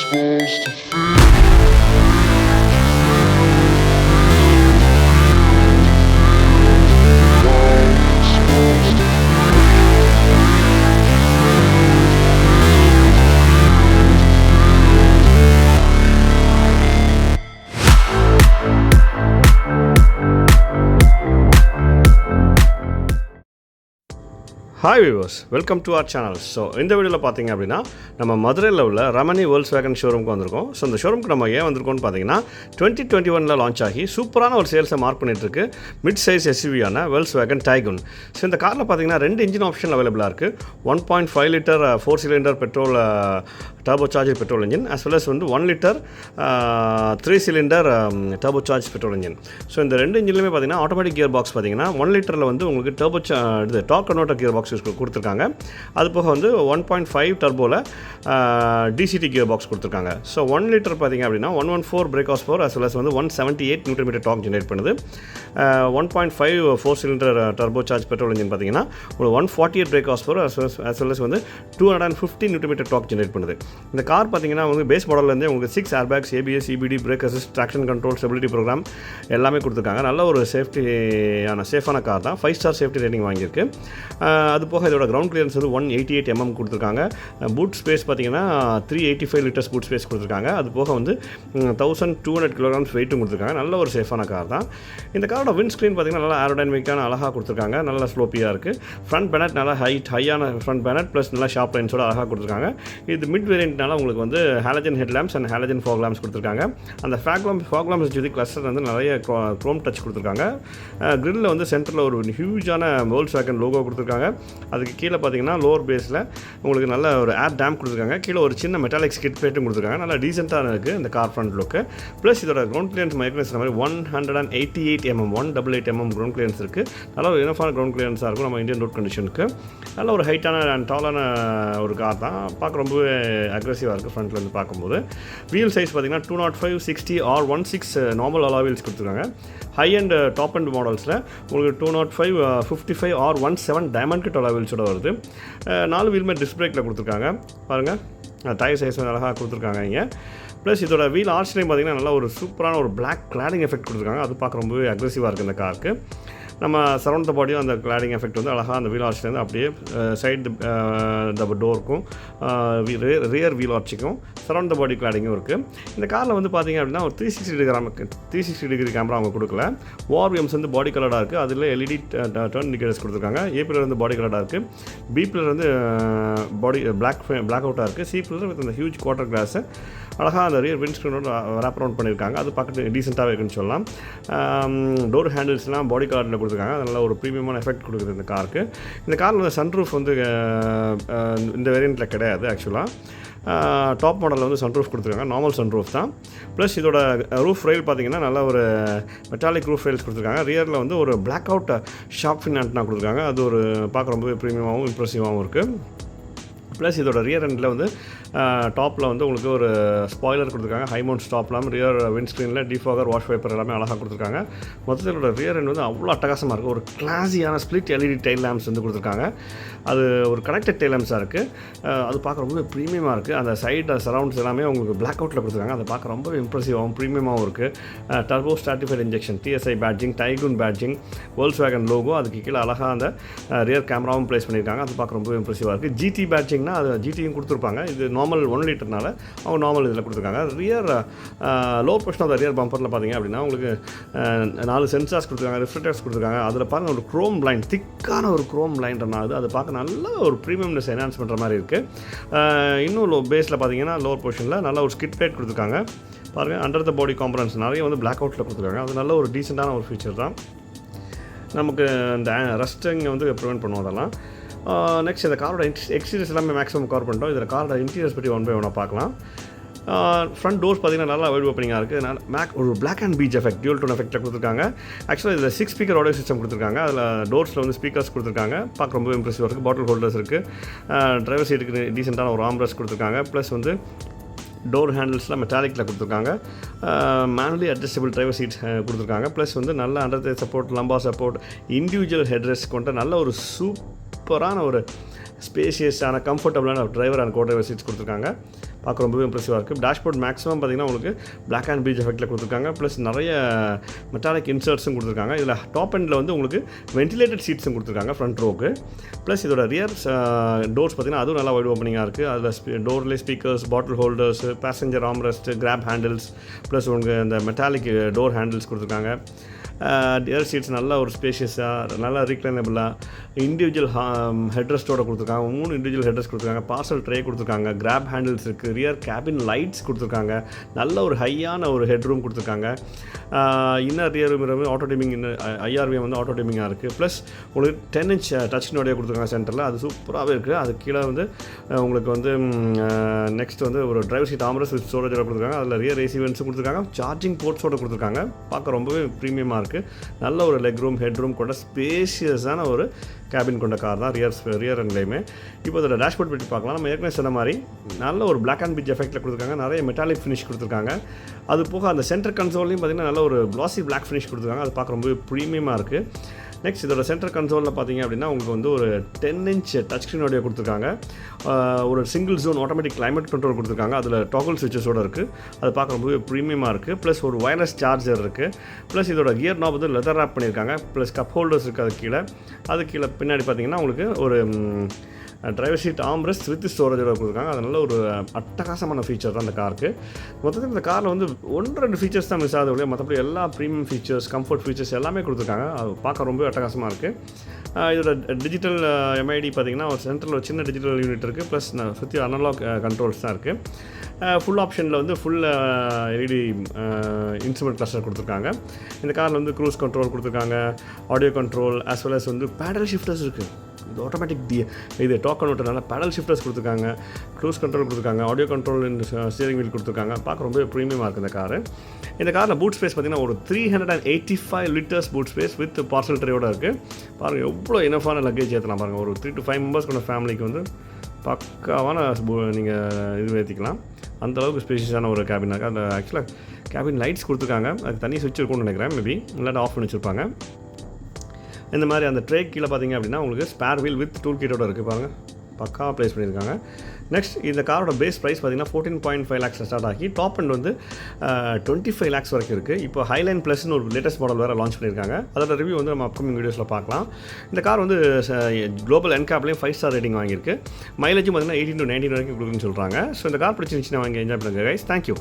supposed to feel. Hi viewers, welcome to our channel. So இந்த வீடியோவில் பார்த்தீங்க அப்படின்னா நம்ம மதுரையில் உள்ள ரமணி Volkswagen ஷோரூமுக்கு வந்திருக்கோம். ஸோ இந்த ஷோரூமுக்கு நம்ம ஏன் வந்திருக்கோம்னு பார்த்தீங்கன்னா 2021 லான்ச் ஆகி சூப்பரான ஒரு சேல்ஸை மார்க் பண்ணிட்டுருக்கு மிட் சைஸ் எஸ்யூவியான Volkswagen Taigun. ஸோ இந்த காரில் பார்த்தீங்கன்னா 2 இன்ஜின் ஆப்ஷன் அவைலபிளாக இருக்குது. 1.5 litre 4 cylinder petrol turbo charger petrol engine, as well as வந்து 1 litre 3 cylinder turbo charge petrol engine. So இந்த 2 இன்ஜின்லையுமே பார்த்தீங்கன்னா ஆட்டோமேட்டிக் கியர் பாக்ஸ் பார்த்தீங்கன்னா 1 லிட்டரில் வந்து உங்களுக்கு டர்போ இது டார்க் கன்வெர்ட்டர் கியர் பாக்ஸ் கொடுத்துருக்காங்க. அது போக வந்து 1.5 டர்போவில் டிசிடி கியர் பாக்ஸ் கொடுத்துருக்காங்க. ஸோ 1 லிட்டர் பார்த்தீங்க அப்படின்னா 114 break horse power, as well as வந்து 178 நியூட்டன் மீட்டர் டார்க் ஜெனரேட் பண்ணுது. 1.5 4 cylinder turbo charge petrol engine பார்த்தீங்கன்னா ஒரு 148 break horse power, as well as வந்து 250 நியூட்டன் மீட்டர் டார்க் ஜெனரேட் பண்ணுது. இந்த கார் பார்த்தீங்கன்னா உங்களுக்கு பேஸ் மாடல்லேருந்தே உங்களுக்கு 6 airbags, ABS, EBD, brake assist, traction control, stability programme எல்லாமே கொடுத்துருக்காங்க. நல்ல ஒரு சேஃபான கார் தான். 5 ஸ்டார் சேஃப்டி ரேட்டிங் வாங்கியிருக்கு. அது போக இதோட கிரவுண்ட் கிளியரன்ஸ் வந்து 188 mm கொடுத்துருக்காங்க. பூட் ஸ்பேஸ் பார்த்தீங்கன்னா 385 லிட்டர்ஸ் பூட் ஸ்பேஸ் கொடுத்துருக்காங்க. அது போக வந்து 1200 kilograms வெயிட்டும் கொடுத்துருக்காங்க. நல்ல ஒரு சேஃபான கார் தான். இந்த காரோட விண்ட் ஸ்க்ரீன் பார்த்தீங்கன்னா நல்லா ஏரோடைனமிக்கான அழகாக கொடுத்துருக்காங்க. நல்லா ஸ்லோப்பியாக இருக்குது. ஃப்ரண்ட் பேனட் நல்லா ஹையான ஃப்ரண்ட் பேனட் ப்ளஸ் நல்லா ஷார்ப் லைன்ஸோட அழகாக கொடுத்துருக்காங்க. இது மிட் வேரியண்ட்னால உங்களுக்கு வந்து halogen head lamps and halogen fog lamps கொடுத்துருக்காங்க. அந்த ஃபாக் லேம்ப்ஸ் சுற்றி கிளஸ்டர் வந்து நிறைய க்ரோம் டச் கொடுத்துருக்காங்க. கிரில்லில் வந்து சென்டரில் ஒரு ஹியூஜான Volkswagen லோகோ கொடுத்துருக்காங்க. அதுக்கு கீழே பார்த்தீங்கன்னா லோவர் பேஸில் உங்களுக்கு நல்ல ஒரு ஏர் டேம்ப் கொடுத்துருக்காங்க. கீழே ஒரு சின்ன மெட்டாலிக் ஸ்கிட் பிளேட்டும் கொடுத்துருக்காங்க. நல்லா டீசெண்டாக இருக்குது இந்த கார் ஃப்ரண்ட் லுக்கு. ப்ளஸ் இதோட கிரவுண்ட் கிளியரன்ஸ் மைக்ரன்ஸ் மாதிரி 188 mm 188 mm கிரவுண்ட் கிளியரன்ஸ் இருக்குது. நல்ல ஒரு இனஃபான கிரவுண்ட் கிளியரன்ஸாக இருக்கும் நம்ம இந்தியன் ரோட் கண்டிஷனுக்கு. நல்ல ஒரு ஹைட்டான அண்ட் டாலான ஒரு கார் தான். பார்க்க ரொம்பவே அக்ரெசிவாக இருக்குது ஃப்ரண்ட்லேருந்து பார்க்கும்போது. வீல் சைஸ் பார்த்தீங்கன்னா 205, 60 or 16 நார்மல் அலா வீல்ஸ் கொடுத்துருக்காங்க. ஹை அண்ட் டாப் அண்ட் மாடல்ஸில் உங்களுக்கு 205, 55 or 17 டைமண்ட் கிட் அலா வீல்ஸோட வருது. 4 வீலுமே டிஸ்க் பிரேக்கில் கொடுத்துருக்காங்க. பாருங்கள், டயர் சைஸ் அழகாக கொடுத்துருக்காங்க இங்கே. ப்ளஸ் இதோட வீல் ஆர்ச்லேயும் பார்த்தீங்கன்னா நல்லா ஒரு சூப்பரான ஒரு பிளாக் கிளாடிங் எஃபெக்ட் கொடுத்துருக்காங்க. அது பார்க்க ரொம்பவே அக்ரெசிவாக இருக்குது இந்த காருக்கு. நம்ம சரௌண்ட் த பாடியும் அந்த கிளாடிங் எஃபெக்ட் வந்து அழகாக அந்த வீல் ஆர்ச்லேருந்து அப்படியே சைடு டோருக்கும் ரியர் வீல் ஆர்ச்சுக்கும் சரௌண்ட் த பாடி கிளாடிங்கும் இருக்குது. இந்த காரில் வந்து பார்த்திங்க அப்படின்னா ஒரு 360 டிகிரி கேமரா அவங்க கொடுக்கல. வார்வியம்ஸ் வந்து பாடி கலராக இருக்குது. அதில் LED டர்ன் இண்டிகேட்டர்ஸ் கொடுத்துருக்காங்க. A பில்லர் வந்து பாடி கலராக இருக்குது. B பில்லர் வந்து பாடி பிளாக் அவுட்டாக இருக்குது. C பில்லர் வித் அந்த ஹியூஜ் குவார்ட்டர் கிளாஸு அழகாக அந்த ரியர் விண்ட் ஸ்க்ரீனோட ரேப் அரவுண்ட் பண்ணியிருக்காங்க. அது பார்க்கறது டீசெண்டாகவே இருக்குன்னு சொல்லலாம். டோர் ஹேண்டில்ஸ்லாம் பாடி கலரில் கொடுத்துருக்காங்க. அதனால் ஒரு ப்ரீமியமான எஃபெக்ட் கொடுக்குது இந்த காருக்கு. இந்த காரில் வந்து சன்ரூஃப் வந்து இந்த வேரியண்ட்டில் கிடையாது. ஆக்சுவலாக டாப் மாடலில் வந்து சன்ரூஃப் கொடுத்துருக்காங்க. நார்மல் சன்ரூஃப் தான். ப்ளஸ் இதோட ரூஃப் ரெயில் பார்த்தீங்கன்னா நல்ல ஒரு மெட்டாலிக் ரூஃப் ரெயில்ஸ் கொடுத்துருக்காங்க. ரியரில் வந்து ஒரு black out sharp fin antenna கொடுத்துருக்காங்க. அது ஒரு பார்க்க ரொம்பவே ப்ரீமியமாகவும் இம்ப்ரெசிவாகவும் இருக்குது. ப்ளஸ் இதோட ரியர் எண்டில் வந்து டாப்பில் வந்து உங்களுக்கு ஒரு ஸ்பாய்லர் கொடுத்துருக்காங்க. ஹை மவுண்ட் ஸ்டாப்லாம் ரியர் விண்ட் ஸ்க்ரீனில் டிஃபாகர் வாஷ் வைப்பர் எல்லாமே அழகாக கொடுத்துருக்காங்க. மொத்தத்தோட ரியர் எண்ட் வந்து அவ்வளோ அட்டகாசமாக இருக்குது. ஒரு கிளாஸியான ஸ்ப்ளிட் LED டைல் லேம்ப்ஸ் வந்து கொடுத்துருக்காங்க. அது ஒரு கனெக்டட் டைல் லேம்ப்ஸாக இருக்குது. அது பார்க்க ரொம்பவே ப்ரீமியமாக இருக்குது. அந்த சைடு சரௌண்ட்ஸ் எல்லாமே உங்களுக்கு பிளாக் அவுட்டில் கொடுத்துருக்காங்க. அதை பார்க்க ரொம்பவே இம்ப்ரெசிவாகவும் ப்ரீமியமாகவும் இருக்குது. Turbo stratified injection, TSI badging, Taigun badging, Volkswagen logo, அதுக்கு கீழே அழகாக அந்த ரியர் கேமராவும் ப்ளேஸ் பண்ணியிருக்காங்க. அது பார்க்க ரொம்பவே இம்ப்ரெசிவாக இருக்குது. GT பேட்ஜிங்னா அது GTயும் கொடுத்துருப்பாங்க. இது நார்மல் 1 லிட்டர்னால அவங்க நார்மல் இதில் கொடுத்துருக்காங்க. Rear low portion of the rear பம்பரில் பார்த்தீங்க அப்படின்னா உங்களுக்கு 4 சென்சார்ஸ் கொடுத்துருக்காங்க, ரிஃப்ளெக்டர்ஸ் கொடுத்துருக்காங்க. அதில் பாருங்கள் ஒரு க்ரோம் லைன், திக்கான ஒரு க்ரோம் லைன்றனால அது பார்க்க நல்ல ஒரு ப்ரீமியம்னஸ் என்ஹான்ஸ் பண்ணுற மாதிரி இருக்குது. இன்னும் பேஸில் பார்த்தீங்கன்னா லோவர் போர்ஷனில் நல்ல ஒரு ஸ்கிட் பிளேட் கொடுத்துருக்காங்க. பாருங்கள், அண்டர் த பாடி காம்பனன்ட்ஸ் நிறைய வந்து பிளாக் அவுட்டில் கொடுத்துருக்காங்க. அது நல்ல ஒரு டீசெண்டான ஒரு ஃபீச்சர் தான். நமக்கு இந்த ரஸ்ட்டிங் வந்து ப்ரிவென்ட் பண்ணுவோம் அதெல்லாம். நெக்ஸ்ட் இந்த காரோட எக்ஸ்டீரியர்ஸ் எல்லாமே மேக்ஸிமம் கவர் பண்ணிட்டோம். இதில் காரோட இன்டீரியர்ஸ் பற்றி ஒன் பை ஒன்னாக பார்க்கலாம். ஃப்ரண்ட் டோர்ஸ் பார்த்தீங்கன்னா நல்லா வைட் ஓப்பனிங்காக இருக்குது. ஒரு black and peach effect, dual tone எஃபெக்ட்டில் கொடுத்துருக்காங்க. ஆக்சுவலாக இதில் 6 ஸ்பீக்கர் ஆடியோ சிஸ்டம் கொடுத்துருக்காங்க. அதில் டோர்ஸில் வந்து ஸ்பீக்கர்ஸ் கொடுத்துருக்காங்க. பார்க்க ரொம்ப இம்ப்ரெசிவாக இருக்குது. பாட்டில் ஹோல்டர்ஸ் இருக்குது. டிரைவர் சீட்டுக்கு டீசெண்டான ஒரு ஆம்ரெஸ்ட் கொடுத்துருக்காங்க. ப்ளஸ் வந்து டோர் ஹேண்டில்ஸ்லாம் மெட்டாலிக்கில் கொடுத்துருக்காங்க. மேனுவலி அட்ஜஸ்டபிள் டிரைவர் சீட்ஸ் கொடுத்துருக்காங்க. ப்ளஸ் வந்து நல்ல under support, lumbar support, individual headrest கொண்ட நல்ல ஒரு சூப்பரான ஒரு ஸ்பேஷியஸான கம்ஃபர்டபுளான driver and co driver seats கொடுத்துருக்காங்க. பார்க்க ரொம்பவே இம்ப்ரெசிவாக இருக்குது. டேஷ்போர்ட் மேக்ஸிமம் பார்த்திங்கன்னா உங்களுக்கு பிளாக் அண்ட் பீச் எஃபெக்ட்டில் கொடுத்துருக்காங்க. ப்ளஸ் நிறைய மெட்டாலிக் இன்சர்ட்ஸும் கொடுத்துருக்காங்க. இதில் டாப் எண்டில் வந்து உங்களுக்கு வென்டிலேட்டட் சீட்ஸும் கொடுத்துருக்காங்க ஃப்ரண்ட் ரோக்கு. ப்ளஸ் இதோட ரியர் டோர்ஸ் பார்த்திங்கன்னா அதுவும் நல்லா வைட் ஓப்பனிங்காக இருக்குது. அதில் டோர்லேயே speakers, bottle holders, passenger armrest, grab handles, plus உங்களுக்கு இந்த மெட்டாலிக் டோர் ஹேண்டில்ஸ் கொடுத்துருக்காங்க. ஏர் சீட்ஸ் நல்லா ஒரு ஸ்பேஷியஸாக, நல்லா ரீக்ளைனபிளாக, இண்டிவிஜுவல் ஹெட்ரெஸ்ட்டோட கொடுத்துருக்காங்க. 3 இண்டிவிஜுவல் ஹெட்ரெஸ்ட் கொடுத்துருக்காங்க. பார்சல் ட்ரே கொடுத்துருக்காங்க. கிராப் ஹேண்டில்ஸ் இருக்குது. ரியர் கேபின் லைட்ஸ் கொடுத்துருக்காங்க. நல்ல ஒரு ஹையான ஒரு ஹெட் ரூம் கொடுத்துருக்காங்க. Inner rear mirror auto dimming, IRVM வந்து ஆட்டோ டிமிங்காக இருக்குது. ப்ளஸ் உங்களுக்கு 10 inch டச்னோடைய கொடுத்துருக்காங்க சென்டரில். அது சூப்பராகவே இருக்குது. அது கீழே வந்து உங்களுக்கு வந்து நெக்ஸ்ட் வந்து ஒரு டிரைவர் சீட் ஆம்ரெஸ்ட் வித் ஸ்டோரேஜோட கொடுத்துருக்காங்க. அதில் ரியர் ஏசி வென்ட்ஸும் கொடுத்துருக்காங்க. சார்ஜிங் போர்ட்ஸோட கொடுத்துருக்காங்க. பார்க்க ரொம்பவே ப்ரீமியமாக இருக்குது. நல்ல ஒரு லெக் ரூம், ஹெட் ரூம் கொண்ட ஸ்பேஷியஸான ஒரு கேபின் கொண்ட கார் தான் ரியர் எண்ட்லேயுமே. இப்போ அதோட டேஷ்போர்ட் பற்றி பார்க்கலாம். நம்ம ஏற்கனவே சொன்ன மாதிரி நல்ல ஒரு பிளாக் அண்ட் பீச் எஃபெக்ட்டில் கொடுத்துருக்காங்க. நிறைய மெட்டாலிக் ஃபினிஷ் கொடுத்துருக்காங்க. அது போக அந்த சென்டர் கன்சோல்லையும் பார்த்திங்கன்னா நல்ல ஒரு க்ளாஸி பிளாக் ஃபினிஷ் கொடுத்துருக்காங்க. அது பார்க்க ரொம்பவே ப்ரீமியமாக இருக்குது. நெக்ஸ்ட் இதோட சென்டர் கன்சோலில் பார்த்தீங்க அப்படின்னா உங்களுக்கு வந்து ஒரு 10 inch டச் ஸ்க்ரீனோடைய கொடுத்துருக்காங்க. ஒரு single zone automatic climate control கொடுத்துருக்காங்க. அதில் டாகல் ஸ்விட்சஸோடு இருக்குது. அது பார்க்க ரொம்பவே ப்ரீமியமாக இருக்குது. ப்ளஸ் ஒரு வயர்லெஸ் சார்ஜர் இருக்குது. ப்ளஸ் இதோட கியர் நாப் வந்து லெதர் ராப் பண்ணியிருக்காங்க. ப்ளஸ் கப் ஹோல்டர்ஸ் இருக்குது. அது கீழே பின்னாடி பார்த்தீங்கன்னா உங்களுக்கு ஒரு டிரைவர் சீட் ஆம்ரெஸ்ட் வித் ஸ்டோரேஜோட கொடுத்துருக்காங்க. அது நல்ல ஒரு அட்டகாசமான ஃபீச்சர் தான் அந்த காருக்கு. மொத்தத்தில் இந்த காரில் வந்து 1-2 ஃபீச்சர்ஸ் தான் மிஸ் ஆகுது இல்லையா, மற்றபடி எல்லா ப்ரீமியம் ஃபீச்சர்ஸ், கம்ஃபர்ட் ஃபீச்சர்ஸ் எல்லாமே கொடுத்துருக்காங்க. அது பார்க்க ரொம்ப அட்டகாசமாக இருக்குது. இதோட டிஜிட்டல் எம்ஐடி பார்த்திங்கன்னா ஒரு சென்டரில் ஒரு சின்ன டிஜிட்டல் யூனிட் இருக்குது. ப்ளஸ் சுற்றி அனலாக் கண்ட்ரோல்ஸ் தான் இருக்குது. ஃபுல் ஆப்ஷனில் வந்து ஃபுல் எல்இடி இன்ஸ்ட்ருமெண்ட் கிளஸ்டர் கொடுத்துருக்காங்க. இந்த காரில் வந்து க்ரூஸ் கண்ட்ரோல் கொடுத்துருக்காங்க, audio control as well as வந்து பேடல் ஷிஃப்டர்ஸ் இருக்குது. இது ஆட்டோமேட்டிக் இது டாக் கன்வெர்ட்டர்னால பேடல் ஷிஃப்டர்ஸ் கொடுத்துருக்காங்க, க்ரூஸ் கண்ட்ரோல் கொடுத்துருக்காங்க, ஆடியோ கண்ட்ரோல் ஸ்டீரிங் வீல் கொடுத்துருக்காங்க. பார்க்க ரொம்ப ப்ரீமியமாக இருக்குது இந்த காரு. இந்த காரில் பூட் ஸ்பேஸ் பார்த்திங்கன்னா ஒரு 385 liters boot space with parcel ட்ரேயோடு இருக்குது. பாருங்கள் எவ்வளோ இனஃபான லக்கேஜ் ஏற்றலாம். பாருங்கள் ஒரு 3 to 5 members கொண்ட ஃபேமிலிக்கு வந்து பக்காவான நீங்கள் இது ஏற்றிக்கலாம். அந்தளவுக்கு ஸ்பேஷியஸான ஒரு கேபின் இருக்குது. அந்த ஆக்சுவலாக கேபின் லைட்ஸ் கொடுத்துருக்காங்க. அதுக்கு தனி சுவிட்ச் இருக்கும்னு நினைக்கிறேன். மேபி இல்லாட்டி ஆஃப் பண்ணி வச்சுருப்பாங்க. இந்த மாதிரி அந்த ட்ரே கீழே பார்த்தீங்க அப்படின்னா உங்களுக்கு ஸ்பேர் வீல் வித் டூல் கிட்டோட இருக்குது. பாருங்கள் பக்கா ப்ளேஸ் பண்ணியிருக்காங்க. நெக்ஸ்ட் இந்த காரோட பேஸ் ப்ரைஸ் பார்த்திங்கன்னா 14.5 lakhs ஸ்டார்ட் ஆகி டாப் அண்ட் வந்து 25 lakhs வரைக்கும் இருக்குது. இப்போ ஹைலைன் ப்ளஸ்னு ஒரு லேட்டஸ்ட் மாடல் வேறு லான்ச் பண்ணியிருக்காங்க. அதோட ரிவ்யூ வந்து நம்ம அப்கமிங் வீடியோஸில் பார்க்கலாம். இந்த கார் வந்து குளோபல் என்கேப்லேயும் 5 star ரேட்டிங் வாங்கியிருக்கு. மைலேஜும் பார்த்திங்கன்னா 18 to 19 வரைக்கும் கொடுக்குன்னு சொல்கிறாங்க. ஸோ இந்த கார் பிடிச்சிருந்துச்சுன்னா வாங்கி என்ஜாய் பண்ணுங்கள் கைஸ். தேங்க்யூ.